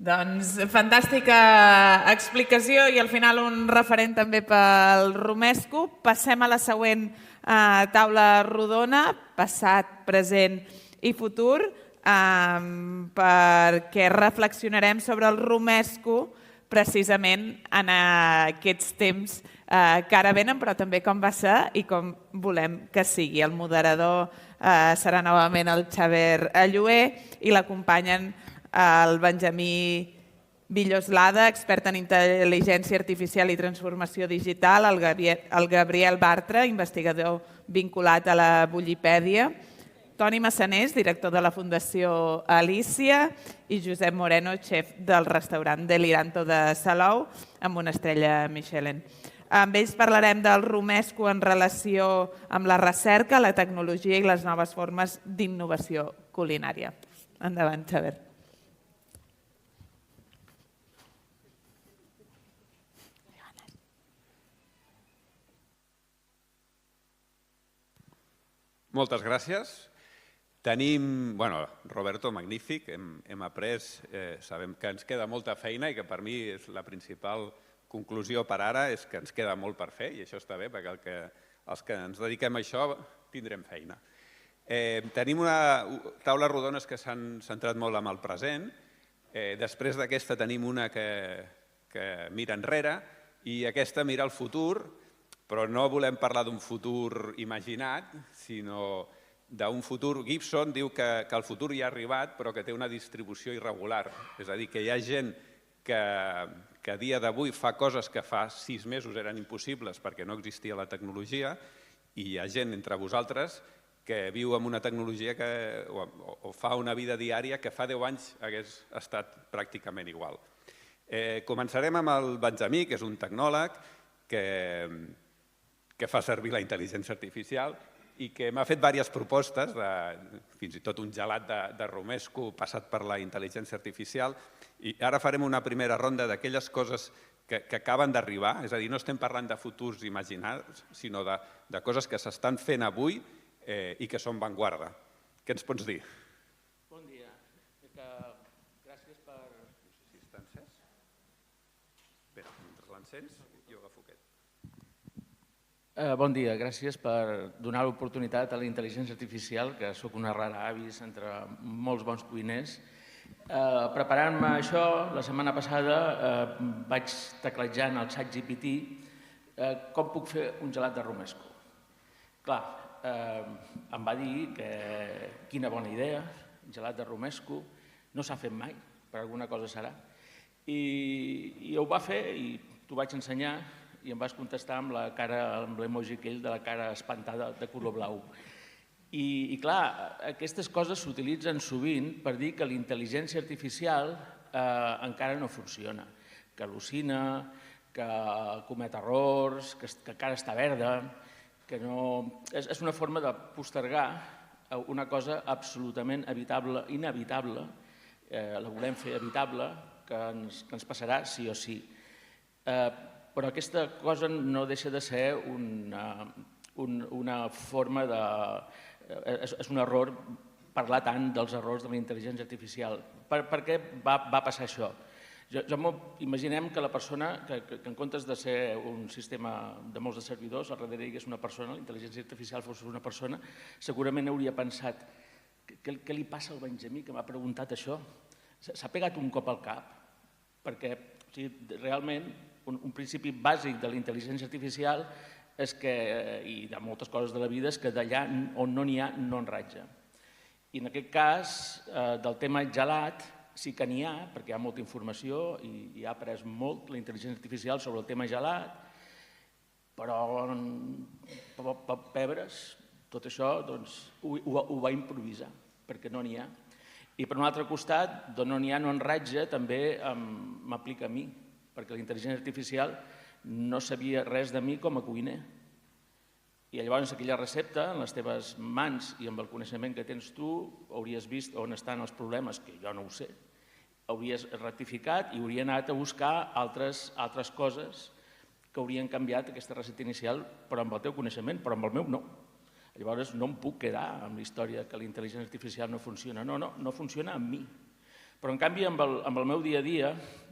Doncs fantàstica explicació i al final un referent també pel Romesco. Passem a la següent taula rodona, passat, present i futur, perquè reflexionarem sobre el Romesco precisament en aquests temps que ara venen, però també com va ser i com volem que sigui. El moderador serà novament el Xavier Allué i l'acompanyen el Benjamí Villoslada, expert en intel·ligència artificial i transformació digital, el Gabriel Bartra, investigador vinculat a la Bullipèdia, Toni Massanés, director de la Fundació Alícia, i Josep Moreno, xef del restaurant Deliranto de Salou, amb una estrella Michelin. Amb ells parlarem del Romesco en relació amb la recerca, la tecnologia i les noves formes d'innovació culinària. Endavant, Xavier. Moltes gràcies. Tenim, Roberto, magnífic, hem après, sabem que ens queda molta feina i que per mi és la principal conclusió per ara és que ens queda molt per fer i això està bé perquè els que ens dediquem a això tindrem feina. Tenim taules rodones que s'han centrat molt en el present, després d'aquesta tenim una que mira enrere i aquesta mira al futur, però no volem parlar d'un futur imaginat, sinó d'un futur. Gibson diu que el futur ja ha arribat, però que té una distribució irregular. És a dir, que hi ha gent que a dia d'avui fa coses que fa 6 mesos eren impossibles perquè no existia la tecnologia, i hi ha gent entre vosaltres que viu amb una tecnologia o fa una vida diària que fa 10 anys hagués estat pràcticament igual. Començarem amb el Benjamí, que és un tecnòleg que fa servir la intel·ligència artificial i que m'ha fet diverses propostes, fins i tot un gelat de Romesco passat per la intel·ligència artificial, i ara farem una primera ronda d'aquelles coses que acaben d'arribar, és a dir, no estem parlant de futurs imaginats, sinó de coses que s'estan fent avui i que són vanguarda. Què ens pots dir? Bon dia. Gràcies per... No sé si està encès. Bé, mentre l'encens, jo agafo aquest. Bon dia, gràcies per donar l'oportunitat a la intel·ligència artificial, que sóc una rara avis entre molts bons cuiners. Preparant-me això, la setmana passada vaig teclejant al ChatGPT com puc fer un gelat de Romesco. Clar, em va dir que quina bona idea, gelat de Romesco, no s'ha fet mai, per alguna cosa serà. I ho va fer i t'ho vaig ensenyar i em vas contestar amb la cara, amb l'emoji aquell de la cara espantada de color blau. I clar, aquestes coses s'utilitzen sovint per dir que la intel·ligència artificial encara no funciona, que al·lucina, que comet errors, que encara està verda, que no... És una forma de postergar una cosa absolutament evitable, inevitable, la volem fer evitable, que ens passarà sí o sí. Però aquesta cosa no deixa de ser una forma de... És un error parlar tant dels errors de la intel·ligència artificial. Per què va passar això? Imaginem que la persona, que en comptes de ser un sistema de molts de servidors, al darrere hi hagués una persona, la intel·ligència artificial fos una persona, segurament hauria pensat què li passa al Benjamí que m'ha preguntat això? S'ha pegat un cop al cap? Perquè realment un principi bàsic de la intel·ligència artificial és que, i de moltes coses de la vida, és que d'allà on no n'hi ha, no en ratja. I en aquest cas, del tema gelat, sí que n'hi ha, perquè hi ha molta informació i ha après molt la intel·ligència artificial sobre el tema gelat, però pebres, tot això ho va improvisar, perquè no n'hi ha. I per un altre costat, d'on no n'hi ha, no en ratja, també m'aplica a mi, perquè la intel·ligència artificial no sabia res de mi com a cuiner. I llavors aquella recepta, en les teves mans i amb el coneixement que tens tu, hauries vist on estan els problemes, que jo no ho sé, hauries rectificat i hauria anat a buscar altres coses que haurien canviat aquesta recepta inicial, però amb el teu coneixement, però amb el meu no. Llavors no em puc quedar amb la història que la intel·ligència artificial no funciona. No funciona amb mi. Però, en canvi, amb el meu dia a dia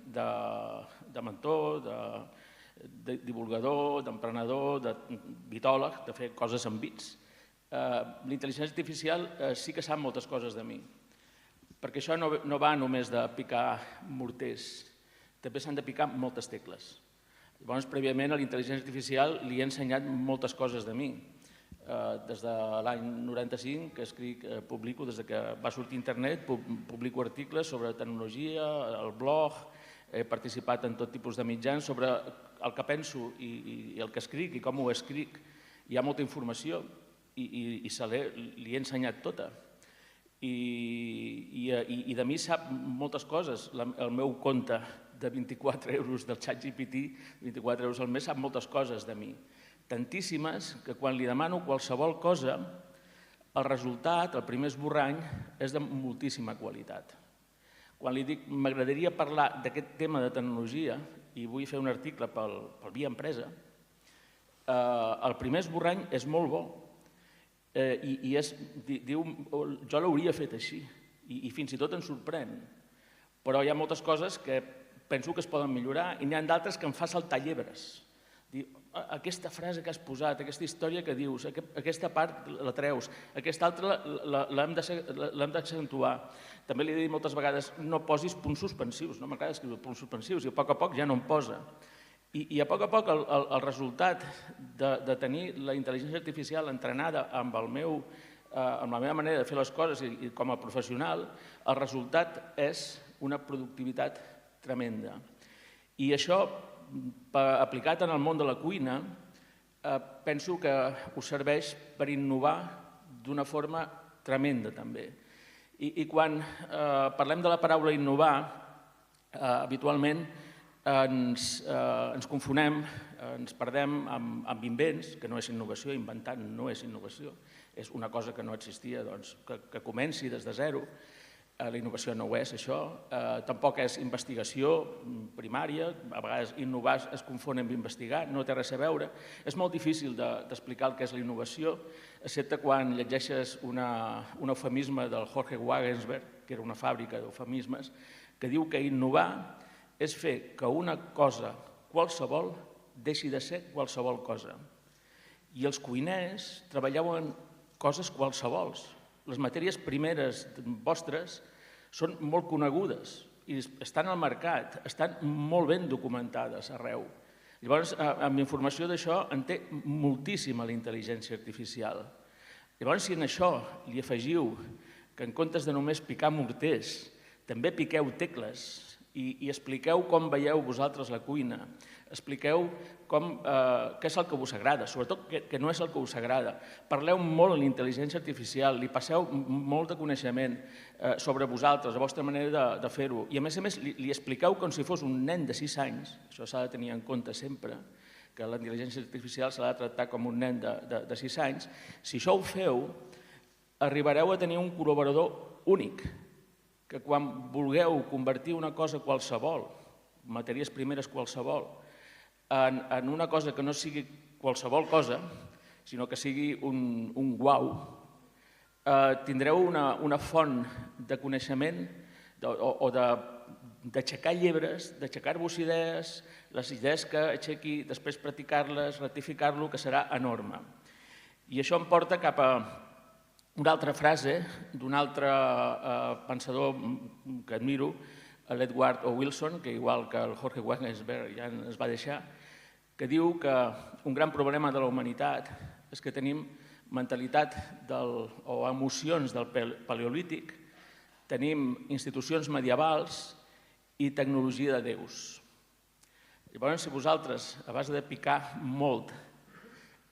de mentor, de divulgador, d'emprenedor, de bitòleg, de fer coses amb bits, la intel·ligència artificial sí que sap moltes coses de mi. Perquè això no va només de picar morters, també s'han de picar moltes tecles. Llavors, prèviament, a la intel·ligència artificial li he ensenyat moltes coses de mi. Des de l'any 95 que publico, des que va sortir internet, publico articles sobre tecnologia, el blog, he participat en tot tipus de mitjans sobre el que penso i el que escric i com ho escric. Hi ha molta informació i li he ensenyat tota. I de mi sap moltes coses. El meu compte de 24 euros del ChatGPT, 24 euros al mes, sap moltes coses de mi. Tantíssimes que quan li demano qualsevol cosa, el resultat, el primer esborrany, és de moltíssima qualitat. Quan li dic m'agradaria parlar d'aquest tema de tecnologia i vull fer un article pel Via Empresa, el primer esborrany és molt bo i diu jo l'hauria fet així i fins i tot em sorprèn. Però hi ha moltes coses que penso que es poden millorar i n'hi ha d'altres que em fa saltar llebres. Aquesta frase que has posat, aquesta història que dius, aquesta part la treus, aquesta altra l'hem d'accentuar. També li he dit moltes vegades, no posis punts suspensius, no m'agrada escriure punts suspensius i a poc ja no em posa. I a poc el resultat de tenir la intel·ligència artificial entrenada amb la meva manera de fer les coses i com a professional, el resultat és una productivitat tremenda. I això, aplicat en el món de la cuina, penso que us serveix per innovar d'una forma tremenda també. I quan parlem de la paraula innovar, habitualment ens confonem, ens perdem amb invents, que no és innovació, inventar no és innovació, és una cosa que no existia, que comenci des de zero. La innovació no ho és, això. Tampoc és investigació primària. A vegades innovar es confon amb investigar, no té res a veure. És molt difícil d'explicar el que és la innovació, excepte quan llegeixes un eufemisme del Jorge Wagensberg, que era una fàbrica d'eufemismes, que diu que innovar és fer que una cosa qualsevol deixi de ser qualsevol cosa. I els cuiners treballeu en coses qualsevols. Les matèries primeres vostres són molt conegudes i estan al mercat, estan molt ben documentades arreu. Llavors, amb informació d'això en té moltíssima la intel·ligència artificial. Llavors, si en això li afegiu que en comptes de només picar morters, també piqueu tecles i expliqueu com veieu vosaltres la cuina, expliqueu què és el que us agrada, sobretot que no és el que us agrada. Parleu molt en l'intel·ligència artificial, li passeu molt de coneixement sobre vosaltres, la vostra manera de fer-ho, i a més li expliqueu com si fos un nen de 6 anys, això s'ha de tenir en compte sempre, que la intel·ligència artificial s'ha de tractar com un nen de 6 anys. Si això ho feu, arribareu a tenir un col·laborador únic, que quan vulgueu convertir una cosa qualsevol, matèries primeres qualsevol, en una cosa que no sigui qualsevol cosa, sinó que sigui un guau, tindreu una font de coneixement o d'aixecar llibres, d'aixecar-vos idees, les idees que aixequi, després practicar-les, ratificar-lo, que serà enorme. I això em porta cap a una altra frase d'un altre pensador que admiro, l'Edward O. Wilson, que igual que el Jorge Wagensberg ja ens va deixar, que diu que un gran problema de la humanitat és que tenim mentalitat o emocions del paleolític, tenim institucions medievals i tecnologia de déus. Llavors, si vosaltres, a base de picar molt,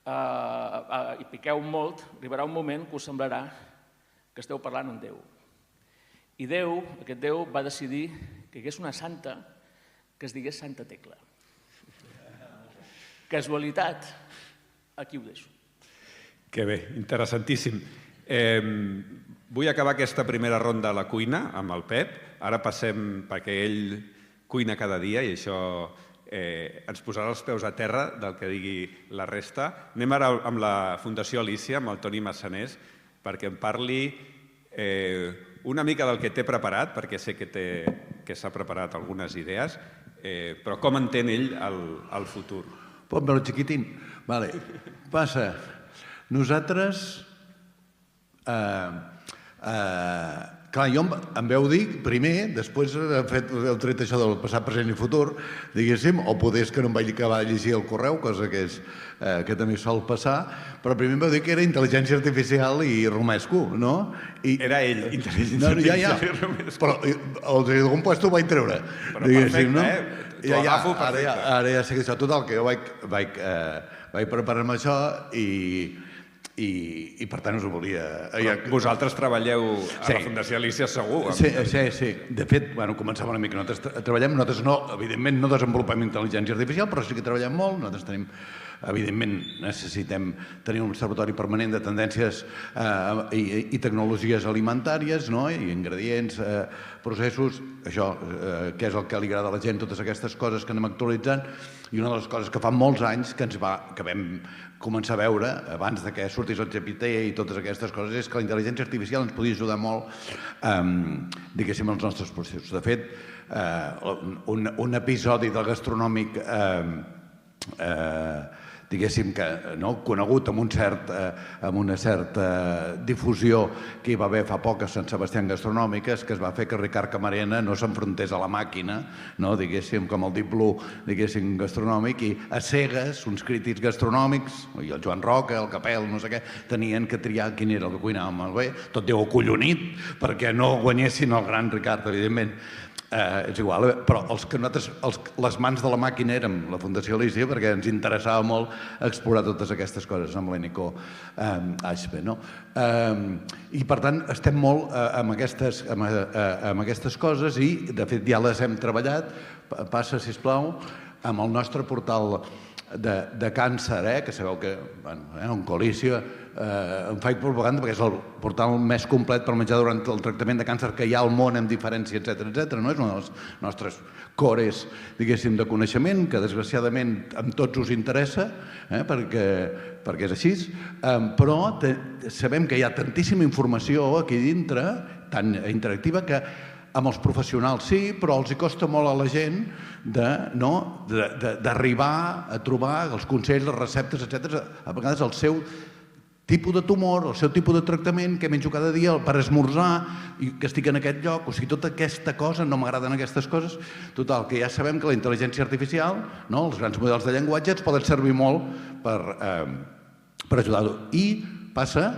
i piqueu molt, arribarà un moment que us semblarà que esteu parlant amb Déu. I Déu, aquest Déu, va decidir que hi hagués una santa que es digués Santa Tecla. Casualitat? Aquí ho deixo. Que bé, interessantíssim. Vull acabar aquesta primera ronda a la cuina amb el Pep. Ara passem, perquè ell cuina cada dia i això ens posarà els peus a terra del que digui la resta. Anem ara amb la Fundació Alícia, amb el Toni Massanés, perquè em parli una mica del que té preparat, perquè sé que s'ha preparat algunes idees, però com entén ell el futur? Pónmelo chiquitín. Vale. Passa. Nosaltres... Clar, jo em veu dir, primer, després heu tret això del passat, present i futur, diguéssim, o poder és que no em vaig acabar de llegir el correu, cosa que també sol passar, però primer em vau dir que era intel·ligència artificial i romesco, no? Era ell, intel·ligència artificial i romesco. Però d'algun puesto ho vaig treure. Però perfecte, t'ho agafo perfecte. Ara ja sé que això, total, que jo vaig preparar-me això i per tant us ho volia... Vosaltres treballeu a la Fundació Alícia segur. Sí. De fet, començàvem una mica. Nosaltres treballem, evidentment no desenvolupem intel·ligència artificial, però sí que treballem molt. Nosaltres tenim, evidentment, necessitem tenir un observatori permanent de tendències i tecnologies alimentàries, i ingredients, processos, això, que és el que li agrada a la gent, totes aquestes coses que anem actualitzant. I una de les coses que fa molts anys que vam començar a veure, abans que sortís el GPT i totes aquestes coses, és que la intel·ligència artificial ens podia ajudar molt, diguéssim, als nostres processos. De fet, un episodi del gastronòmic, diguéssim que conegut amb una certa difusió que hi va haver fa poc a Sant Sebastià Gastronòmiques, que es va fer que Ricard Camarena no s'enfrontés a la màquina, diguéssim, com el Deep Blue, diguéssim, gastronòmic, i a cegues, uns crítics gastronòmics, i el Joan Roca, el Capel, no sé què, tenien que triar quin era el que cuinava molt bé, tot Déu acollonit, perquè no guanyessin el gran Ricard, evidentment. És igual, però les mans de la màquina érem la Fundació Alícia perquè ens interessava molt explorar totes aquestes coses amb l'Enico Ashbe. I per tant estem molt amb aquestes coses i de fet ja les hem treballat. Passa, sisplau, amb el nostre portal de càncer, que sabeu que Oncolícia em faig propaganda perquè és el portal més complet per menjar durant el tractament de càncer que hi ha al món amb diferència, etc. No és una de les nostres cores, diguéssim, de coneixement, que desgraciadament a tots us interessa, perquè és així, però sabem que hi ha tantíssima informació aquí dintre, tan interactiva, que amb els professionals sí, però els hi costa molt a la gent d'arribar a trobar els consells, les receptes, etc. A vegades el seu tipus de tumor, el seu tipus de tractament, que menjo cada dia per esmorzar, i que estic en aquest lloc, o sigui, tota aquesta cosa, no m'agraden aquestes coses, total, que ja sabem que la intel·ligència artificial, els grans models de llenguatge, ens poden servir molt per ajudar-ho. I passa,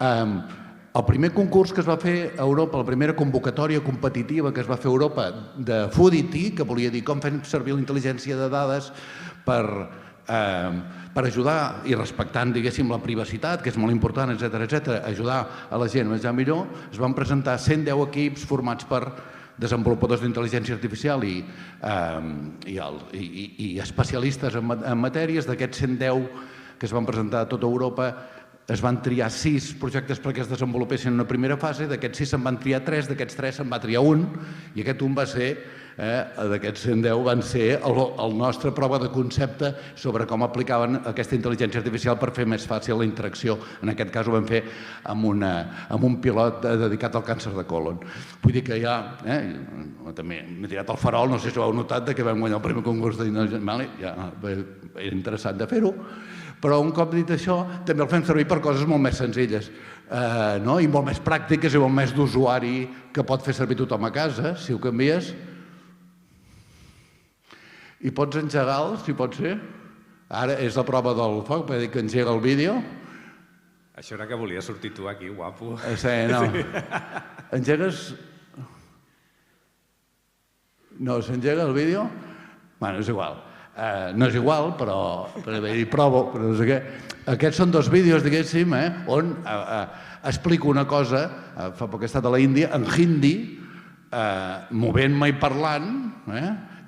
el primer concurs que es va fer a Europa, la primera convocatòria competitiva que es va fer a Europa de Foodity, que volia dir com fem servir la intel·ligència de dades per ajudar i respectant, diguéssim, la privacitat, que és molt important, etc., ajudar a la gent a menjar millor, es van presentar 110 equips formats per desenvolupadors d'intel·ligència artificial i especialistes en matèries. D'aquests 110 que es van presentar a tota Europa, es van triar 6 projectes perquè es desenvolupessin en una primera fase, d'aquests 6 se'n van triar 3, d'aquests 3 se'n va triar un, i aquest un va ser, d'aquests 110, van ser el nostre prova de concepte sobre com aplicaven aquesta intel·ligència artificial per fer més fàcil la interacció. En aquest cas ho vam fer amb un pilot dedicat al càncer de colon. Vull dir que ja, també m'he tirat el farol, no sé si ho heu notat, que vam guanyar el primer concurs d'intel·ligència, ja era interessant de fer-ho, però un cop dit això també el fem servir per coses molt més senzilles i molt més pràctiques i molt més d'usuari que pot fer servir tothom a casa. Si ho canvies i pots engegar-lo, si pot ser. Ara és la prova del foc, per dir que engega el vídeo. Això era que volia sortir tu aquí, guapo. Sí, no. Engegues... No, s'engega el vídeo? Bueno, és igual. No és igual, però hi provo, però no sé què. Aquests són 2 vídeos, diguéssim, on explico una cosa, fa poc he estat a la Índia, en hindi, movent-me i parlant,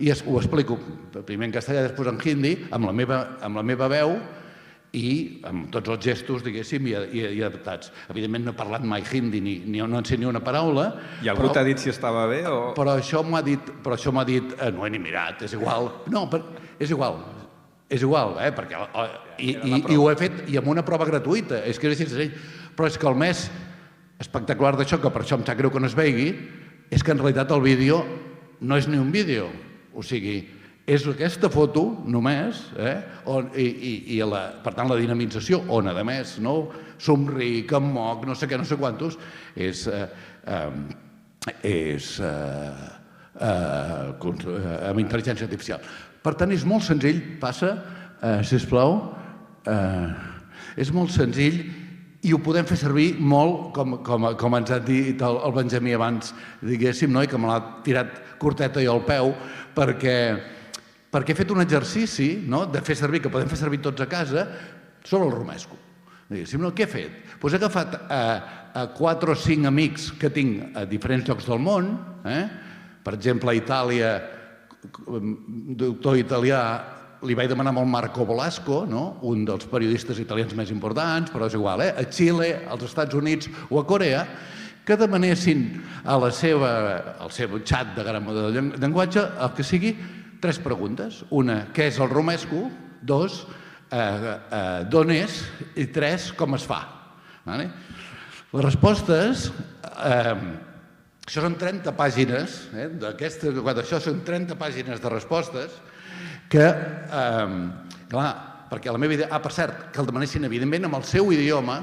i ho explico primer en castellà, després en hindi, amb la meva veu i amb tots els gestos, diguéssim, i adaptats. Evidentment no he parlat mai hindi, no en sé ni una paraula. I algú t'ha dit si estava bé o...? Però això m'ha dit, no he ni mirat, és igual. No, és igual, perquè... I ho he fet, i amb una prova gratuïta, és que és així senzill. Però és que el més espectacular d'això, que per això em sap greu que no es vegi, és que en realitat el vídeo no és ni un vídeo. O sigui, és aquesta foto només, i per tant la dinamització, on a més somric, em moc, no sé què, no sé quantos, és amb intel·ligència artificial. Per tant, és molt senzill, passa, sisplau, és molt senzill i ho podem fer servir molt, com ens ha dit el Benjamí abans, diguéssim, i que me l'ha tirat curteta i al peu, perquè he fet un exercici de fer servir, que podem fer servir tots a casa, sobre el romesco. Diguéssim, què he fet? Doncs he agafat 4 o 5 amics que tinc a diferents llocs del món, per exemple, a Itàlia, doctor italià, li vaig demanar amb el Marco Bolasco, un dels periodistes italians més importants, però és igual, a Xile, als Estats Units o a Corea, que demanessin al seu xat de llenguatge, el que sigui, 3 preguntes. Una, què és el romesco? 2, d'on és? I 3, com es fa? Les respostes, això són 30 pàgines, això són 30 pàgines de respostes, que, clar, perquè la meva idea... per cert, que el demanessin, evidentment, amb el seu idioma,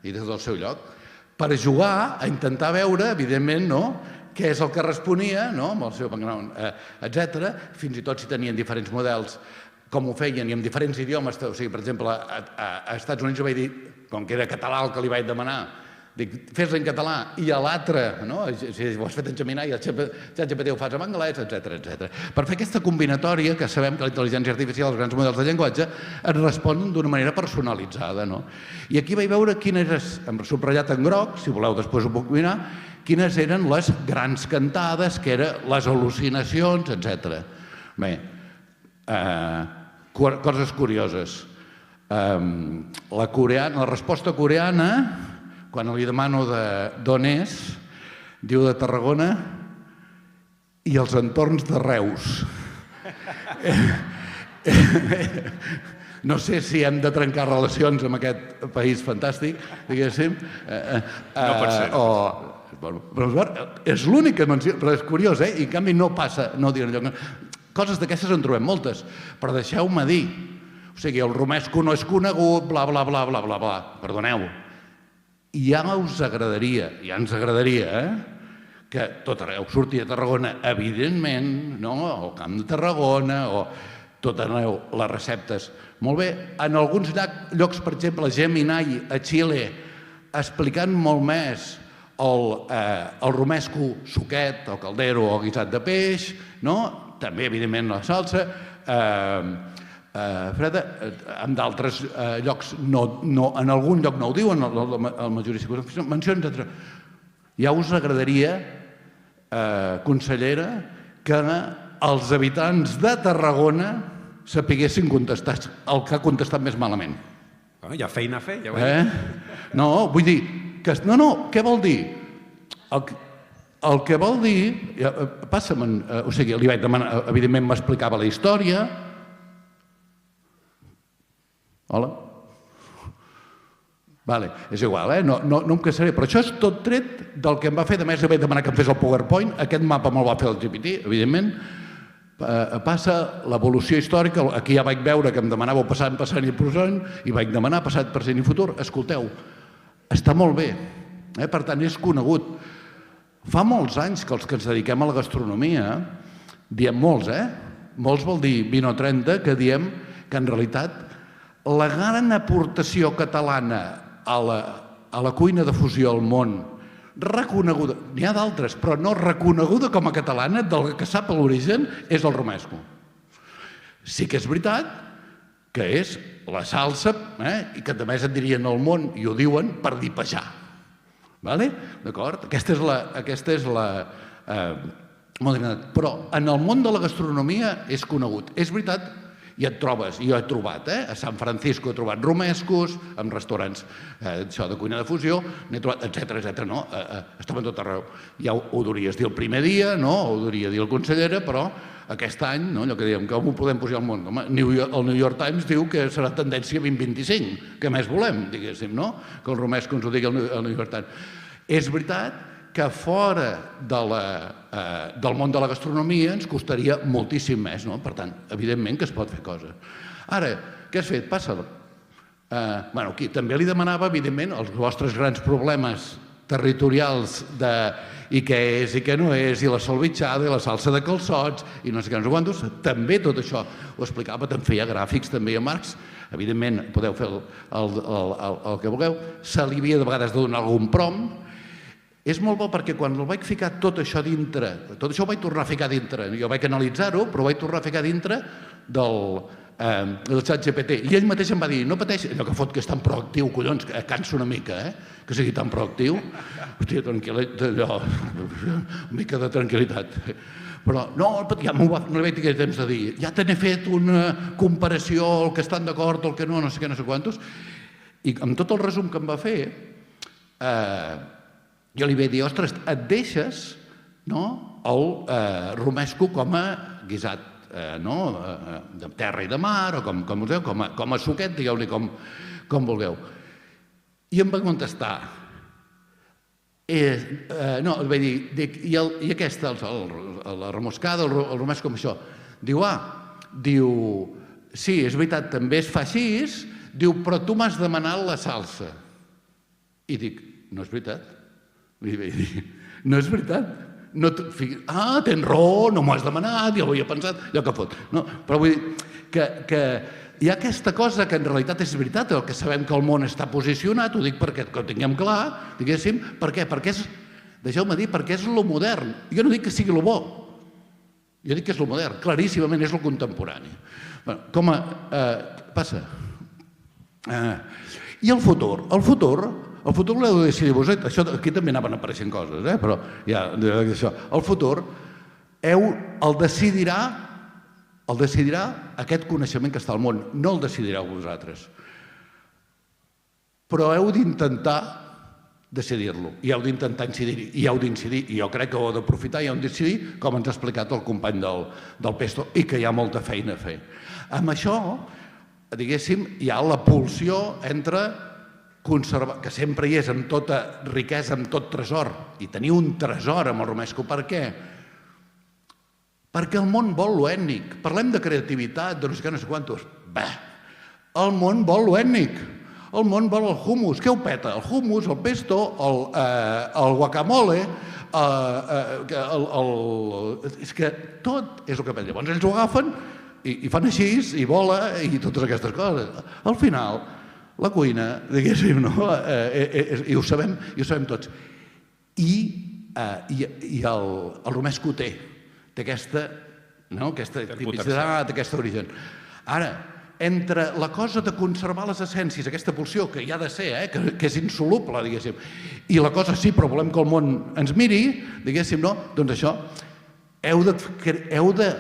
i des del seu lloc, per jugar a intentar veure, evidentment, què és el que responia, amb el seu background, etc. Fins i tot si tenien diferents models, com ho feien, i amb diferents idiomes. O sigui, per exemple, a Estats Units ho vaig dir, com que era català el que li vaig demanar, dic, fes-la en català, i a l'altre, si ho has fet en Gemini, i el ChatGPT ho fas en anglès, etc. Per fer aquesta combinatòria, que sabem que la intel·ligència artificial, els grans models de llenguatge, ens responen d'una manera personalitzada. I aquí vaig veure quines, hem subratllat en groc, si voleu després ho puc mirar, quines eren les grans cantades, que eren les al·lucinacions, etc. Bé, coses curioses. La resposta coreana, quan li demano d'on és, diu de Tarragona i els entorns de Reus. No sé si hem de trencar relacions amb aquest país fantàstic, diguéssim. No pot ser. Però és l'únic que menciona, però és curiós, i en canvi no passa, no diuen allò. Coses d'aquestes en trobem moltes, però deixeu-me dir, o sigui, el romesco no és conegut, bla, bla, bla, bla, bla, bla, perdoneu. Ja us agradaria, ja ens agradaria, que tot arreu surti a Tarragona, evidentment, al Camp de Tarragona, o tot arreu, les receptes. Molt bé, en alguns llocs, per exemple, Gemini, a Xile, explicant molt més el romesco suquet, o caldero, o guisat de peix, també, evidentment, la salsa, freda, en d'altres llocs, en algun lloc no ho diuen, la majoria de mencions, etc. Ja us agradaria, consellera, que els habitants de Tarragona sapiguessin contestar el que ha contestat més malament. Hi ha feina a fer, ja ho he dit. No, vull dir, què vol dir? El que vol dir, passa'm, o sigui, li vaig demanar, evidentment m'explicava la història. Hola? Vale, és igual, no em cansaré, però això és tot tret del que em va fer. A més, li vaig demanar que em fes el PowerPoint, aquest mapa me'l va fer el GPT, evidentment. Passa l'evolució històrica, aquí ja vaig veure que em demanàveu passant, i present, i vaig demanar passat, present i futur. Escolteu, està molt bé, per tant és conegut. Fa molts anys que els que ens dediquem a la gastronomia, diem molts, molts vol dir 20 o 30, que diem que en realitat la gran aportació catalana a la cuina de fusió al món, reconeguda, n'hi ha d'altres, però no reconeguda com a catalana, del que sap l'origen, és el romesco. Sí que és veritat que és la salsa, i que també et dirien al món, i ho diuen, per dipejar. D'acord? Aquesta és la modernitat. Però en el món de la gastronomia és conegut. És veritat, i et trobes, jo he trobat, a San Francisco he trobat romescos, amb restaurants això de cuina de fusió, n'he trobat, etcètera, no? Estaven tot arreu. Ja ho hauries dir el primer dia, no? Ho hauria dir la consellera, però aquest any, allò que dèiem, com ho podem posar al món? El New York Times diu que serà tendència 2025, que més volem, diguéssim, no? Que el romesco ens ho digui el New York Times. És veritat que fora del món de la gastronomia ens costaria moltíssim més, no? Per tant, evidentment que es pot fer coses. Ara, què has fet? Passa-la. Aquí també li demanava, evidentment, els vostres grans problemes territorials de i què és i què no és, i la salvitxada i la salsa de calçots, i no sé què, no sé quantos, també tot això ho explicava, te'n feia gràfics també a Marx, evidentment podeu fer el que vulgueu, se li havia de vegades de donar algun prom. És molt bo perquè quan el vaig ficar tot això dintre, tot això ho vaig tornar a ficar dintre, jo vaig analitzar-ho, però ho vaig tornar a ficar dintre del ChatGPT, i ell mateix em va dir, no pateix, allò que fot que és tan proactiu, collons, que cansa una mica, que sigui tan proactiu, hòstia, allò, una mica de tranquil·litat. Però no, ja no li vaig tenir temps de dir, ja te n'he fet una comparació, el que estan d'acord, el que no sé què, no sé quantos, i amb tot el resum que em va fer, jo li vaig dir, ostres, et deixes el romesco com a guisat de terra i de mar, o com vulgueu, com a suquet, digueu-li com vulgueu. I em va contestar, no, li vaig dir, i aquesta, la remoscada, el romesco com això, diu, sí, és veritat, també es fa així, diu, però tu m'has demanat la salsa. I dic, no és veritat. Li vaig dir, no és veritat. Tens raó, no m'ho has demanat, ja ho havia pensat, allò que fot. Però vull dir que hi ha aquesta cosa que en realitat és veritat, el que sabem que el món està posicionat, ho dic perquè ho tinguem clar, diguéssim, per què? Perquè és, deixeu-me dir, perquè és lo modern. Jo no dic que sigui lo bo, jo dic que és lo modern, claríssimament és lo contemporani. Passa. I el futur? El futur l'heu de decidir vosaltres. Això aquí també anaven apareixent coses, però ja, això. El futur el decidirà aquest coneixement que està al món, no el decidireu vosaltres. Però heu d'intentar decidir-lo, i heu d'intentar incidir-hi, i heu d'incidir, i jo crec que ho heu d'aprofitar i heu d'incidir, com ens ha explicat el company del Pesto, i que hi ha molta feina a fer. Amb això, diguéssim, hi ha la pulsió entre conservar, que sempre hi és amb tota riquesa, amb tot tresor, i tenir un tresor amb el romesco. Per què? Perquè el món vol lo ètnic. Parlem de creativitat, de no sé què, no sé quantos. El món vol lo ètnic. El món vol el hummus. Què ho peta? El hummus, el pesto, el guacamole, és que tot és el que peta. Llavors ells ho agafen i fan així, i vola, i totes aquestes coses. Al final, la cuina, diguéssim, i ho sabem tots. I el romesco té aquesta tipicitat, aquest origen. Ara, entre la cosa de conservar les essències, aquesta pulsió que hi ha de ser, que és insoluble, diguéssim, i la cosa, sí, però volem que el món ens miri, diguéssim, no? Doncs això, heu de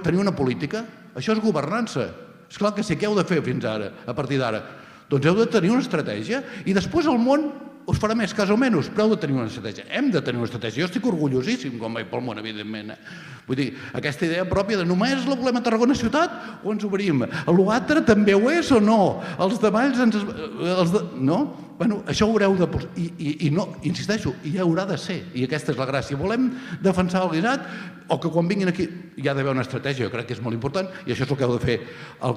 tenir una política. Això és governança. Esclar que sí, què heu de fer fins ara, a partir d'ara? Doncs heu de tenir una estratègia i després el món us farà més cas o menys, però heu de tenir una estratègia. Hem de tenir una estratègia. Jo estic orgullosíssim quan vaig pel món, evidentment. Vull dir, aquesta idea pròpia de només la volem a Tarragona ciutat o ens obrim? L'altre també ho és o no? Els de Valls no? Bueno, això ho haureu de posar. I no, insisteixo, hi haurà de ser. I aquesta és la gràcia. Volem defensar el guisat o que quan vinguin aquí hi ha d'haver una estratègia, jo crec que és molt important, i això és el que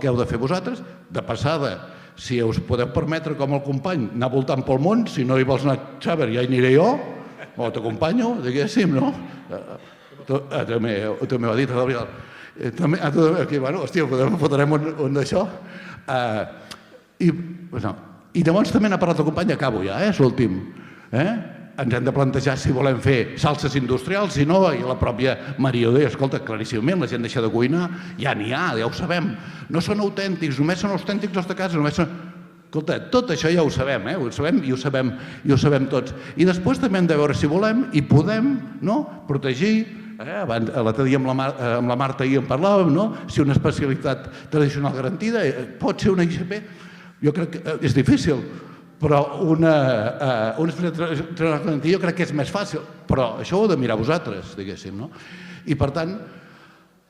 heu de fer vosaltres. De passada, si us podeu permetre, com el company, anar voltant pel món, si no hi vols anar, Xaver, ja hi aniré jo, o t'acompanyo, diguéssim, no? També ho ha dit, aquí, bueno, hòstia, fotrem un d'això. I llavors també n'ha parlat el company, acabo ja, és l'últim. Ens hem de plantejar si volem fer salses industrials, si no, i la pròpia Maria ho deia, escolta, claríssimament, la gent deixa de cuinar, ja n'hi ha, ja ho sabem. No són autèntics, només són autèntics els de casa, només són... Escolta, tot això ja ho sabem, ho sabem i ho sabem tots. I després també hem de veure si volem i podem protegir l'altre dia amb la Marta ahir en parlàvem, no? Si una especialitat tradicional garantida pot ser una IGP, jo crec que és difícil, però una especialitat tradicional garantida jo crec que és més fàcil, però això ho heu de mirar vosaltres, diguéssim, no? I per tant,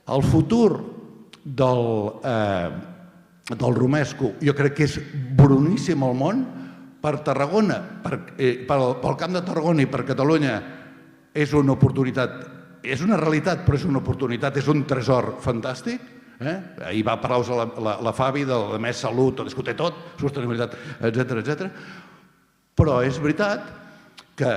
el futur del romesco jo crec que és boníssim al món. Per Tarragona, pel Camp de Tarragona i per Catalunya és una oportunitat, és una realitat, però és una oportunitat, és un tresor fantàstic. Ahir va parlar la Fabi de més salut, de discutir tot, sostenibilitat, etc. Però és veritat que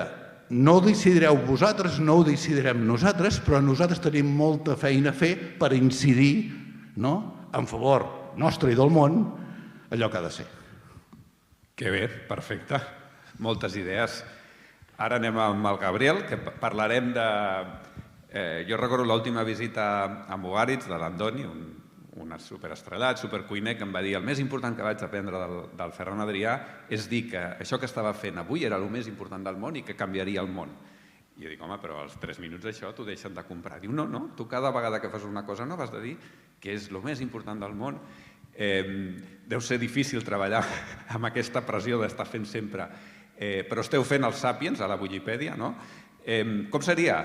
no ho decidireu vosaltres, no ho decidirem nosaltres, però nosaltres tenim molta feina a fer per incidir en favor nostre i del món allò que ha de ser. Que bé, perfecte. Moltes idees. Ara anem amb el Gabriel, que parlarem de... Jo recordo l'última visita a Mugaritz, de l'Andoni, un superestrellat, supercuiner, que em va dir el més important que vaig aprendre del Ferran Adrià és dir que això que estava fent avui era el més important del món i que canviaria el món. I jo dic, home, però als 3 minuts d'això t'ho deixen de comprar. Diu, no, tu cada vegada que fas una cosa nova has de dir que és el més important del món. Deu ser difícil treballar amb aquesta pressió d'estar fent sempre, però esteu fent els Sàpiens a la Wikipedia, no? Com seria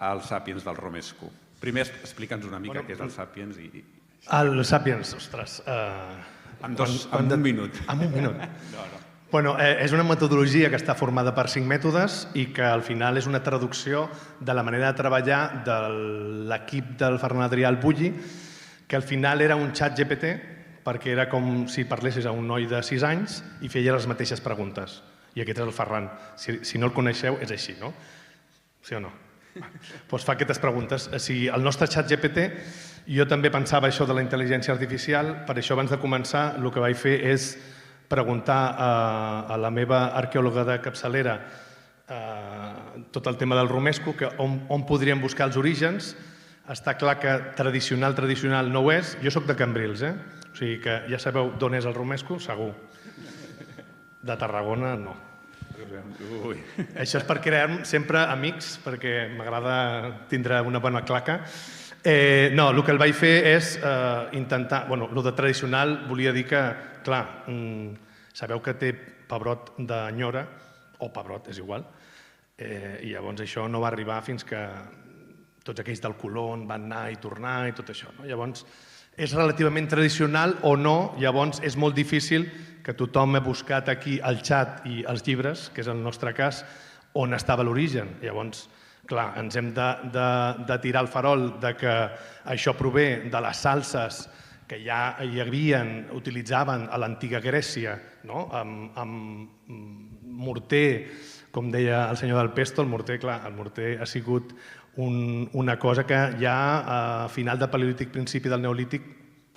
el Sàpiens del Romesco? Primer explica'ns una mica què és el Sàpiens. El Sàpiens, ostres... En un minut. En un minut. Bueno, és una metodologia que està formada per 5 mètodes i que al final és una traducció de la manera de treballar de l'equip del Ferran Adrià al Bulli, que al final era un xat GPT, perquè era com si parlessis a un noi de 6 anys i feia les mateixes preguntes. I aquest és el Ferran. Si no el coneixeu, és així, no? Sí o no? Doncs fa aquestes preguntes. El nostre xat GPT, jo també pensava això de la intel·ligència artificial, per això abans de començar el que vaig fer és preguntar a la meva arqueòloga de capçalera tot el tema del romesco, on podríem buscar els orígens. Està clar que tradicional no ho és. Jo soc de Cambrils, o sigui que ja sabeu d'on és el romesco, segur. De Tarragona, no. Això és per crear sempre amics, perquè m'agrada tindre una bona claca. No, el que el vaig fer és intentar... Bueno, el de tradicional volia dir que, clar, sabeu que té pebrot d'Anyora, o pebrot, és igual, i llavors això no va arribar fins que tots aquells del Colón van anar i tornar i tot això. Llavors, és relativament tradicional o no, llavors és molt difícil que tothom ha buscat aquí el xat i els llibres, que és el nostre cas, on estava l'origen. Llavors, clar, ens hem de tirar el farol de que això prové de les salses que ja hi havien, utilitzaven a l'antiga Grècia, amb morter, com deia el senyor del Pesto, el morter ha sigut una cosa que ja a final del Paleolític, principi del Neolític,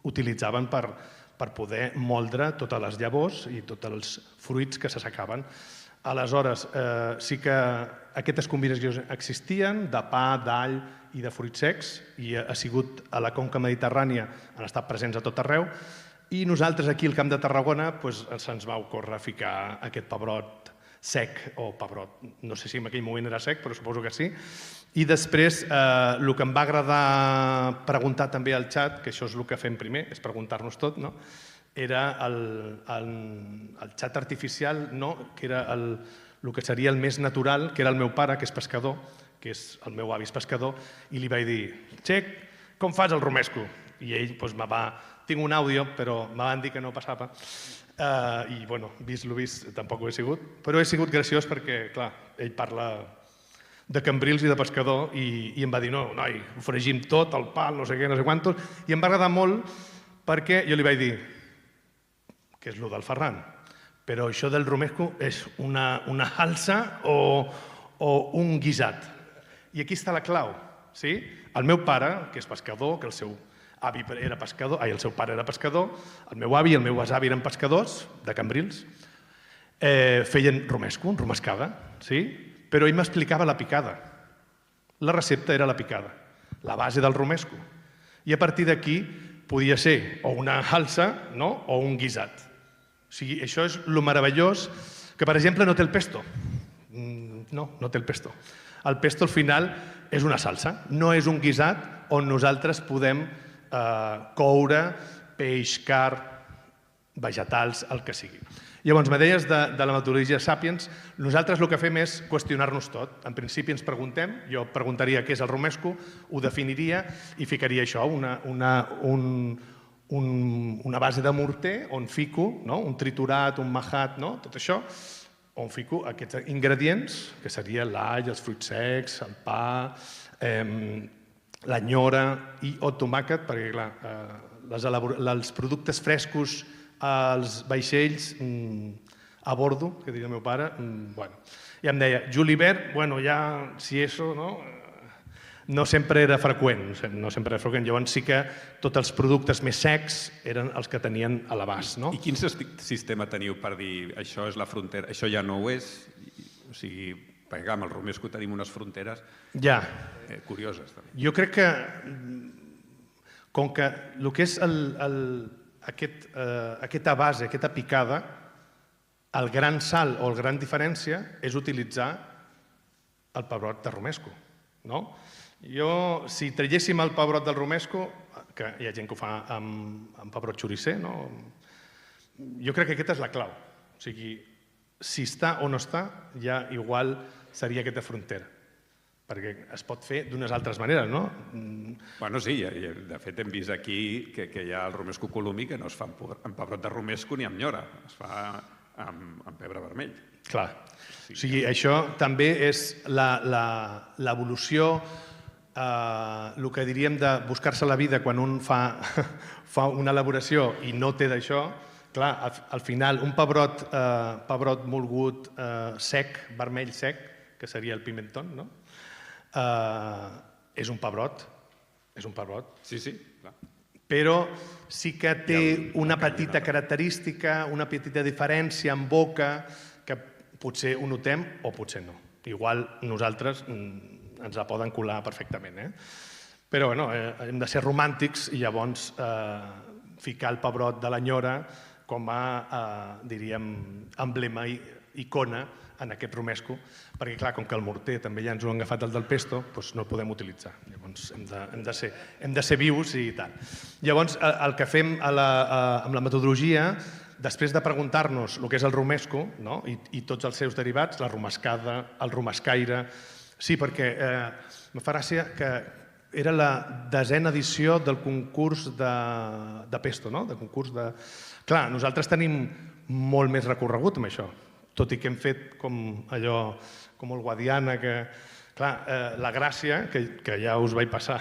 utilitzaven per poder moldre totes les llavors i tots els fruits que s'assecaven. Aleshores, sí que aquestes combinacions existien, de pa, d'all i de fruits secs, i ha sigut a la conca mediterrània, han estat presents a tot arreu, i nosaltres aquí al Camp de Tarragona se'ns va ocórrer ficar aquest pebrot sec, o pebrot, no sé si en aquell moment era sec, però suposo que sí. I després, el que em va agradar preguntar també al xat, que això és el que fem primer, és preguntar-nos tot, era el xat artificial, que era el que seria el més natural, que era el meu pare, que és pescador, que és el meu avi és pescador, i li vaig dir, Xec, com fas el romesco? I ell me va... Tinc un àudio, però me van dir que no passava. I, bueno, vist lo vist, tampoc ho he sigut. Però he sigut graciós perquè, clar, ell parla de cambrils i de pescador i em va dir, no, noi, ho fregim tot, el pal, no sé què, no sé quantos. I em va agradar molt perquè jo li vaig dir, que és el del Ferran, però això del romesco és una alça o un guisat. I aquí està la clau. El meu pare, que és pescador, que el seu avi era pescador, el seu pare era pescador, el meu avi i el meu besavi eren pescadors de Cambrils, feien romesco, romescada, però ell m'explicava la picada. La recepta era la picada, la base del romesco. I a partir d'aquí podia ser o una alça o un guisat. O sigui, això és el meravellós, que per exemple no té el pesto. No té el pesto. El pesto al final és una salsa, no és un guisat on nosaltres podem coure peix, carn, vegetals, el que sigui. Llavors, me deies de la metodologia Sapiens, nosaltres el que fem és qüestionar-nos tot. En principi ens preguntem, jo preguntaria què és el romesco, ho definiria i ficaria això, una base de morter on fico un triturat, un majat, tot això, on fico aquests ingredients, que serien l'all, els fruits secs, el pa, l'anyora i el tomàquet, perquè clar, els productes frescos als vaixells a bordo, que diria el meu pare, ja em deia, julivert, ja, si això, no sempre era freqüent, llavors sí que tots els productes més secs eren els que tenien a l'abast. I quin sistema teniu per dir això és la frontera, això ja no ho és? O sigui, perquè clar, amb el romesco tenim unes fronteres curioses. Jo crec que, com que el que és aquesta base, aquesta picada, el gran salt o la gran diferència és utilitzar el pebrot de romesco. Si traguéssim el pebrot del romesco, que hi ha gent que ho fa amb pebrot xoricer, jo crec que aquesta és la clau. O sigui, si està o no està, ja igual seria aquesta frontera. Perquè es pot fer d'unes altres maneres, no? Bueno, sí, de fet hem vist aquí que hi ha el romesco colomí que no es fa amb pebrot de romesco ni amb nyora, es fa amb pebre vermell. Clar. O sigui, això també és l'evolució, el que diríem de buscar-se la vida quan un fa una elaboració i no té d'això. Clar, al final, un pebrot molgut sec, vermell sec, que seria el pimentón, no? És un pebrot. Sí, clar. Però sí que té una petita característica, una petita diferència en boca que potser ho notem o potser no. Igual nosaltres ens la poden colar perfectament. Però hem de ser romàntics i llavors ficar el pebrot de l'anyora com a, diríem, emblema, icona en aquest romesco, perquè clar, com que el morter també ja ens ho han agafat el del pesto, doncs no el podem utilitzar. Llavors hem de ser vius i tal. Llavors el que fem amb la metodologia, després de preguntar-nos el que és el romesco i tots els seus derivats, la romescada, el romescaire, sí, perquè em fa gràcia que era la 10a edició del concurs de pesto, de concurs de... Clar, nosaltres tenim molt més recorregut amb això, tot i que hem fet com allò, com el Guadiana, que, clar, la gràcia, que ja us vaig passar,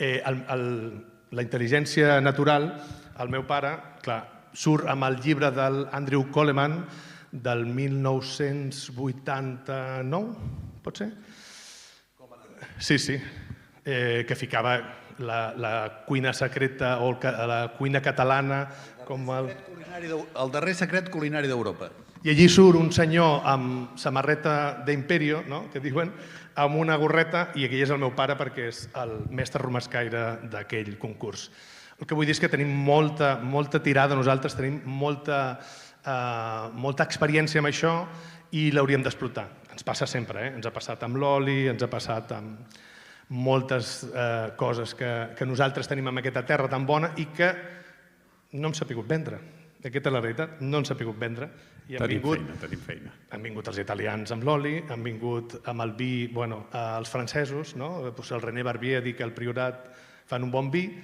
la intel·ligència natural, el meu pare, clar, surt amb el llibre d'Andrew Coleman del 1989, pot ser? Sí, que ficava la cuina secreta o la cuina catalana com el darrer secret culinari d'Europa. I allí surt un senyor amb samarreta d'Imperio, que diuen, amb una gorreta, i aquell és el meu pare perquè és el mestre romescaire d'aquell concurs. El que vull dir és que tenim molta tirada, nosaltres tenim molta experiència amb això i l'hauríem d'explotar. Ens passa sempre, ens ha passat amb l'oli, ens ha passat amb moltes coses que nosaltres tenim en aquesta terra tan bona i que no hem sabut vendre. Aquesta és la realitat, no hem sabut vendre. Tenim feina. Han vingut els italians amb l'oli, han vingut amb el vi, els francesos, el René Barbier ha dit que el Priorat fan un bon vi.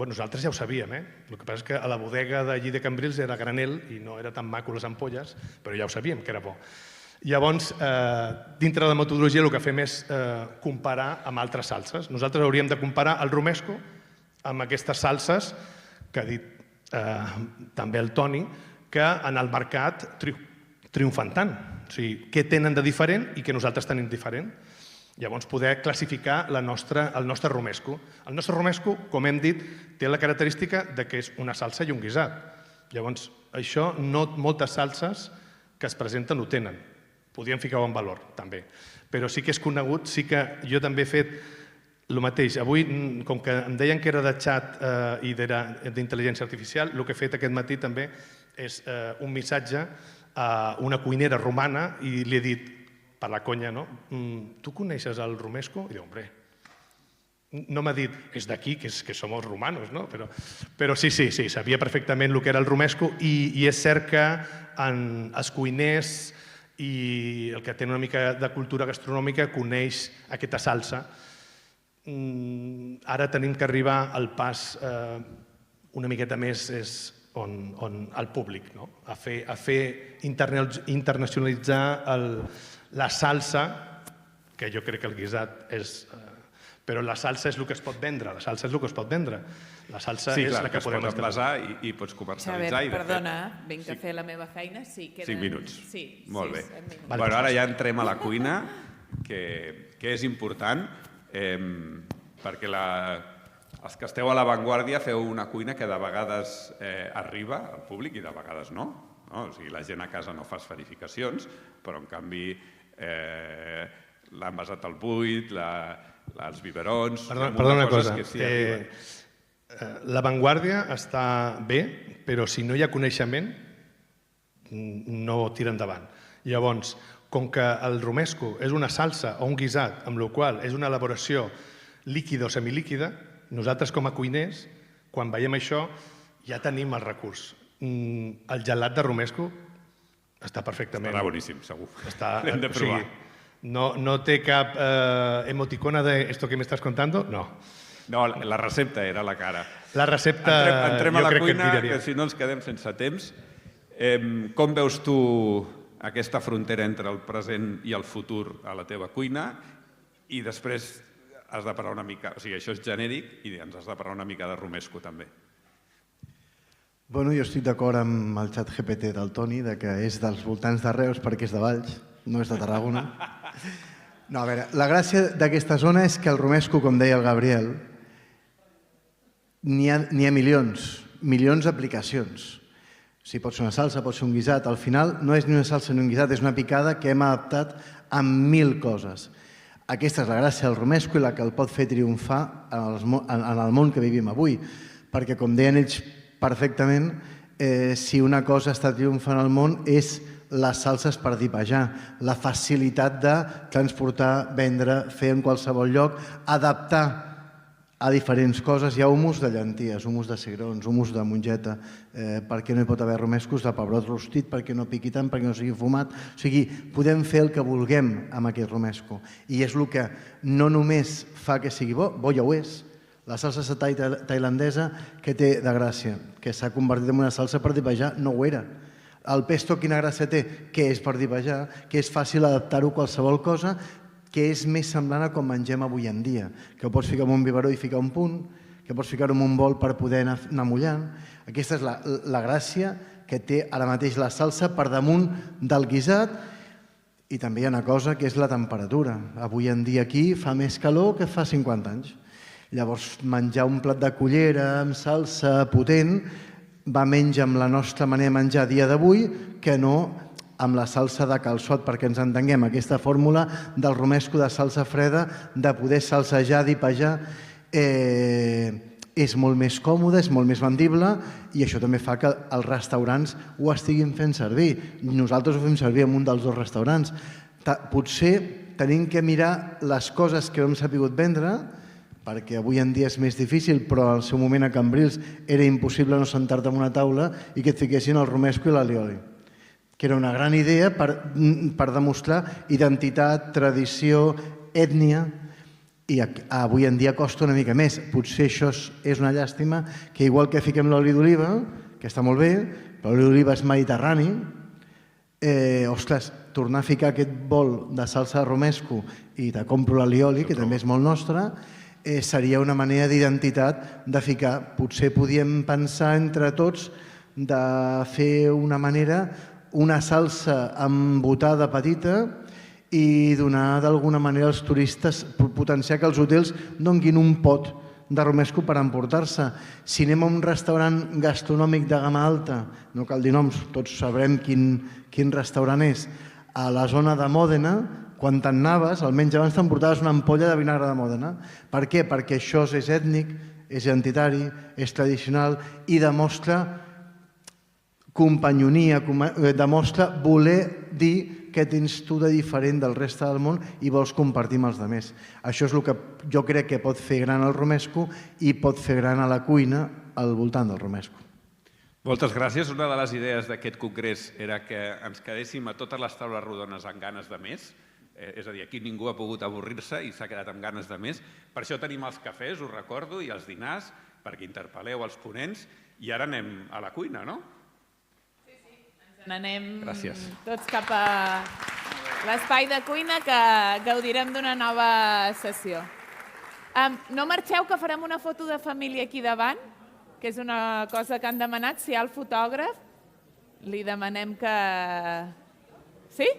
Nosaltres ja ho sabíem, el que passa és que a la bodega d'allí de Cambrils era granel i no era tan maco les ampolles, però ja ho sabíem que era bo. Llavors, dintre de la metodologia el que fem és comparar amb altres salses. Nosaltres hauríem de comparar el romesco amb aquestes salses que ha dit també el Toni, que en el mercat triomfen tant. O sigui, què tenen de diferent i què nosaltres tenim diferent. Llavors, poder classificar el nostre romesco. El nostre romesco, com hem dit, té la característica que és una salsa i un guisat. Llavors, això no moltes salses que es presenten ho tenen. Podríem ficar-ho en valor, també. Però sí que és conegut, sí que jo també he fet el mateix. Avui, com que em deien que era de xat i d'intel·ligència artificial, el que he fet aquest matí també és un missatge a una cuinera romana i li he dit per la conya, no? Tu coneixes el romesco? I diu, hombre, no m'ha dit que és d'aquí, que som els romanos, no? Però sí, sabia perfectament el que era el romesco i és cert que els cuiners i el que té una mica de cultura gastronòmica coneix aquesta salsa. Ara tenim que arribar al pas una miqueta més al públic, a fer internacionalitzar la salsa, que jo crec que el guisat és... Però la salsa és el que es pot vendre, la salsa és el que es pot vendre. La salsa és la que podem envasar i pots comercialitzar. Xavier, perdona, vinc a fer la meva feina. 5 minuts. Sí. Molt bé. Ara ja entrem a la cuina, que és important, perquè els que esteu a l'avantguàrdia feu una cuina que de vegades arriba al públic i de vegades no. O sigui, la gent a casa no fa esferificacions, però en canvi l'ha envasat al buit, els biberons... Perdona una cosa. L'avantguàrdia està bé, però si no hi ha coneixement, no tira endavant. Llavors, com que el romesco és una salsa o un guisat, amb la qual és una elaboració líquida o semilíquida, nosaltres com a cuiners, quan veiem això, ja tenim el recurs. El gelat de romesco està perfectament... Estarà boníssim, segur. L'hem de provar. No té cap emoticona de esto que me estás contando? No. No, la recepta era la cara. La recepta entrem a la cuina, que si no ens quedem sense temps. Com veus tu aquesta frontera entre el present i el futur a la teva cuina? I després has de parlar una mica... O sigui, això és genèric i ens has de parlar una mica de romesco també. Bueno, jo estic d'acord amb el xat GPT del Toni, que és dels voltants de Reus perquè és de Valls, no és de Tarragona. No, a veure, la gràcia d'aquesta zona és que el romesco, com deia el Gabriel, n'hi ha milions d'aplicacions. O sigui, pot ser una salsa, pot ser un guisat. Al final no és ni una salsa ni un guisat, és una picada que hem adaptat a 1000 coses. Aquesta és la gràcia del romesco i la que el pot fer triomfar en el món que vivim avui. Perquè, com deien ells perfectament, si una cosa està triomfant al món és les salses per dipejar, la facilitat de transportar, vendre, fer en qualsevol lloc, adaptar a diferents coses. Hi ha humus de llenties, humus de cigrons, humus de mongeta, perquè no hi pot haver romescos de pebrot rostit, perquè no piqui tant, perquè no sigui fumat. O sigui, podem fer el que vulguem amb aquest romesco. I és el que no només fa que sigui bo, bo ja ho és. La salsa tailandesa, que té de gràcia? Que s'ha convertit en una salsa per dipejar, no ho era. El pesto quina gràcia té? Que és per dipejar, que és fàcil adaptar-ho a qualsevol cosa, que és més semblant a com mengem avui en dia, que ho pots ficar en un biberó i ficar un punt, que pots ficar-ho en un bol per poder anar mullant. Aquesta és la gràcia que té ara mateix la salsa per damunt del guisat. I també hi ha una cosa que és la temperatura. Avui en dia aquí fa més calor que fa 50 anys. Llavors, menjar un plat de cullera amb salsa potent va menys amb la nostra manera de menjar a dia d'avui que no amb la salsa de calçot, perquè ens entenguem. Aquesta fórmula del romesco de salsa freda, de poder salsejar, dipejar, és molt més còmode, és molt més vendible i això també fa que els restaurants ho estiguin fent servir. Nosaltres ho fem servir en un dels 2 restaurants. Potser tenim que mirar les coses que no hem sabut vendre, perquè avui en dia és més difícil, però al seu moment a Cambrils era impossible no sentar-te en una taula i que et fiquessin el romesco i l'alioli, que era una gran idea per demostrar identitat, tradició, ètnia, i avui en dia costa una mica més. Potser això és una llàstima, que igual que fiquem l'oli d'oliva, que està molt bé, però l'oli d'oliva és mediterrani, ostres, tornar a ficar aquest bol de salsa de romesco i te compro l'alioli, que també és molt nostre, seria una manera d'identitat de ficar. Potser podíem pensar entre tots de fer una manera, una salsa embotada petita i donar d'alguna manera als turistes, potenciar que els hotels donguin un pot de romesco per emportar-se. Si anem a un restaurant gastronòmic de gamma alta, no cal dir noms, tots sabrem quin restaurant és, a la zona de Mòdena, quan te'n anaves, almenys abans t'emportaves una ampolla de vinagre de Mòdena. Per què? Perquè això és ètnic, és identitari, és tradicional i demostra companyonia, demostra voler dir què tens tu de diferent del reste del món i vols compartir amb els altres. Això és el que jo crec que pot fer gran el romesco i pot fer gran a la cuina al voltant del romesco. Moltes gràcies. Una de les idees d'aquest congrés era que ens quedéssim a totes les taules rodones amb ganes de més. És a dir, aquí ningú ha pogut avorrir-se i s'ha quedat amb ganes de més. Per això tenim els cafès, us recordo, i els dinars, perquè interpel·leu els ponents. I ara anem a la cuina, no? Sí, ens n'anem tots cap a l'espai de cuina que gaudirem d'una nova sessió. No marxeu, que farem una foto de família aquí davant, que és una cosa que han demanat. Si hi ha el fotògraf, li demanem que... Sí?